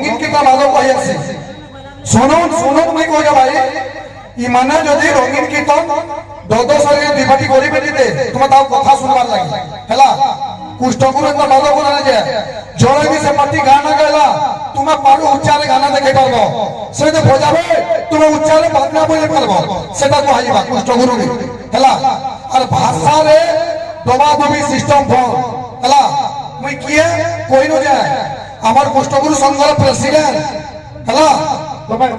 रंगीन कितना भालो कहि आसी सुनो सुनो मैं कहजा भाई ई माने जदी रंगीन कीर्तन दो सरे दिबाटी गरी बेटी दे तुम ताऊ कथा सुनबार लागि हला कुष्ठपुर एत भालो कोना जे जरे भी से पार्टी गाना गाइला तुम पारो उच्चारे गाना देखे पारबो से जे बजाबे तुम उच्चारे बातना बोले पारबो सेटा कहइबा कुष्ठपुर रे हला और भाषा रे दबा दबी सिस्टम फोन हला मुई किए कोई न जाए আমার কুষ্ঠগুরু সংঘর প্রেসিডেন্ট হলা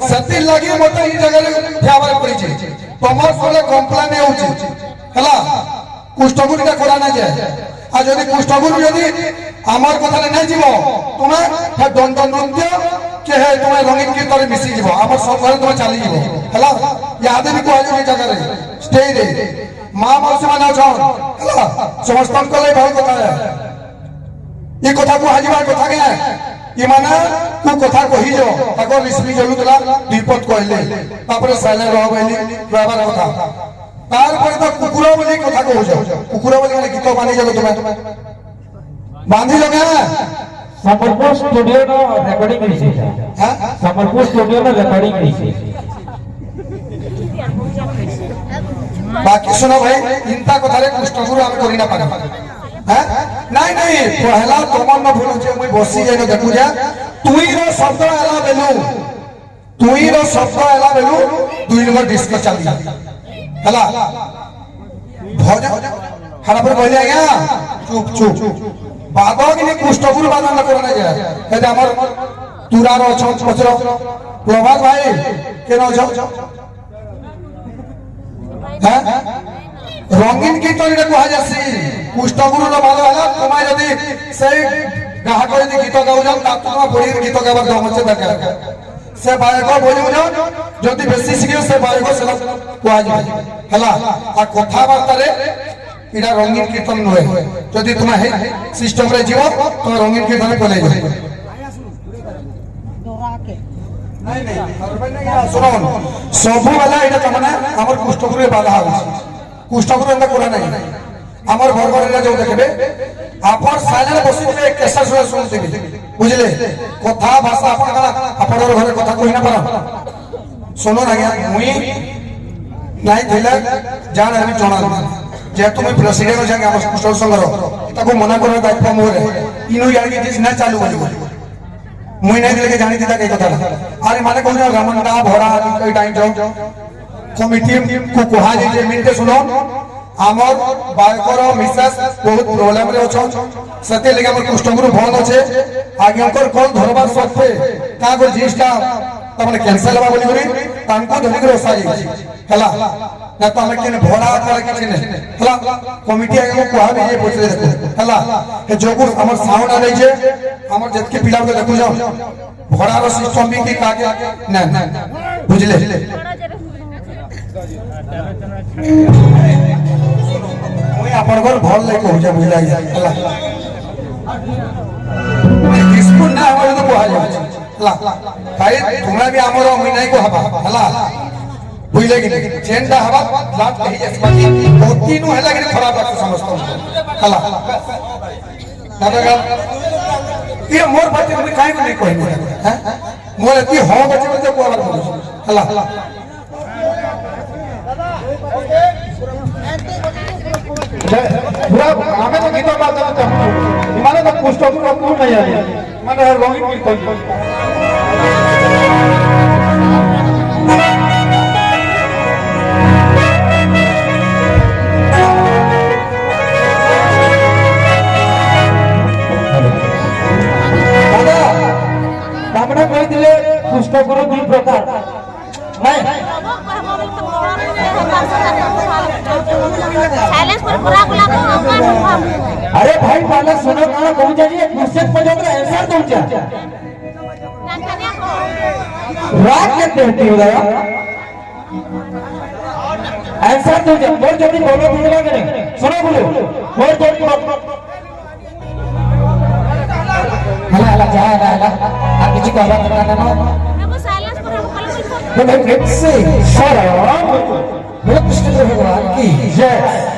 সেতি লাগি মতে এই জায়গায় ফেভার করিছে তোমার ফলে কমপ্লেন হউছে হলা কুষ্ঠগুরুটা করা না যায় আর যদি কুষ্ঠগুরু যদি আমার কথা নাই যাব তুমি দণ্ড নৃত্য কে হে তুমি রঙিন কীর্তনে মিশি যাব আমার সংঘরে তুমি চালি যাব হলা ইয়াদে বি কোয়া এই জায়গায় স্টেজ রে মা মাউসী মানে আছন হলা সমস্ত কলে ভালো কথা ये कथा को हाजिबार कथा के ये माने को कथा कहि जो ताको रिश्मी जलुतला विपद कहले तापर साइले रह गइली ड्राइवर कथा तार पर तो कुकुरा बोली कथा को हो जाओ कुकुरा बोली माने गीत बानी जाओ तुम्हें बांधी लगे संबलपुर स्टूडियो नो रेकॉर्डिंग करिसे हां संबलपुर स्टूडियो नो रेकॉर्डिंग करिसे बाकी सुनो भाई इनता कथा रे कुष्ठगुरु हम करि ना पारे नहीं नहीं पहला तुमन न भूल जे मुई बसी जाय न देखु जा तुई रो शब्द आला बेलु दुई नंबर डिस्कस चली हला भजन हरा पर कहले आया चुप चुप बाबा के कुष्ठपुर बादन न करना जाय हे हमर तुरा रो छ पचरो प्रभात भाई केनो छ हैं रंगीन कीर्तन এটা কোয়া যাচ্ছে কুষ্ঠগুরু র ভালো হলা তোমায় যদি সেই গ্রাহক যদি গীত গাও যাও তা তোমার বড়ির গীত গাবার দম আছে দরকার সে বায়ক বলি বুঝো যদি বেশি শিখিও সে বায়ক সেলা কোয়া যায় হলা আর কথা বার্তারে এটা রঙিন কীর্তন নয় যদি তোমার হে সিস্টেম রে জীব তো রঙিন কীর্তন কলে যাবে নাই নাই শুনুন সবু বেলা এটা মানে আমার কুষ্ঠগুরু বাধা হচ্ছে কুষ্ঠগুরু এন্ড করা নাই আমার ভরভরেরা যাও দেখবে আপন সাইলেন্ট বসিতে কেসা শুনে শুনতে বুঝলে কথা ভাষা আপন আপনার ঘরে কথা কই না পারা শুনো না মুই নাই দিলে জান আমি জনা যে তুমি প্রেসিডেন্ট যাকে আমার কুষ্ঠগুরু সংঘর তাকে মনা করার দায়িত্ব মোরে ইনো ইয়ার কি না চালু বলি মুই নাই দিলে জানি দিতা এই কথা আরে মানে কইনা রামন্ডা ভরা এই টাইম যাও कमिटी को कहा जे मिनटे सुनो हमर बायकर मिसेस बहुत प्रॉब्लम रे अछो सते लगे हमर कुष्ठगुरु भन अछि आगे हमर कॉल धरबार सत्ते का को जिसका तमने कैंसिल बा बोली करी तांको धनी के रसा जाई हला ना तो हम केने भरा कर के ने हला कमिटी आगे को कहा भी ये पूछले देखो हला ए जोगु हमर साउंड आ रही जे हमर जत के पिला को देखो जाओ भरा रो सिस्टम भी की कागे ना बुझले मुई अपन घर भल ले कहू जा बुझला हला स्कूल ना हमर तो कहा जा हला भाई तुमरा भी हमर मुई नहीं को हबा हला बुझले कि चेंडा हबा लाट कहि जसबाकी होती नु हला कि खराब बात समझतो हला दादा ये मोर बात मुई काई को नहीं कहनी हैं मोर एती हो बचे बचे को बात हला पूरा हमें तो गीत बात तो माने तो कुष्ठगुरु को नहीं आए माने रंगीन कीर्तन दादा हमने कहि दिले कुष्ठगुरु दुई प्रकार नहीं अरे भाई पहले सुनो कहां पहुंचा जी क्वेश्चन पजो का आंसर दो जा रात के देती हो गया आंसर दो जा और जल्दी बोलो बोलो करे सुनो बोलो और जल्दी बोलो हला हला जा हला आप किसी को बात करना ना वो साइलेंस पर हम कल बोल से शराब बोलो कृष्ण भगवान की जय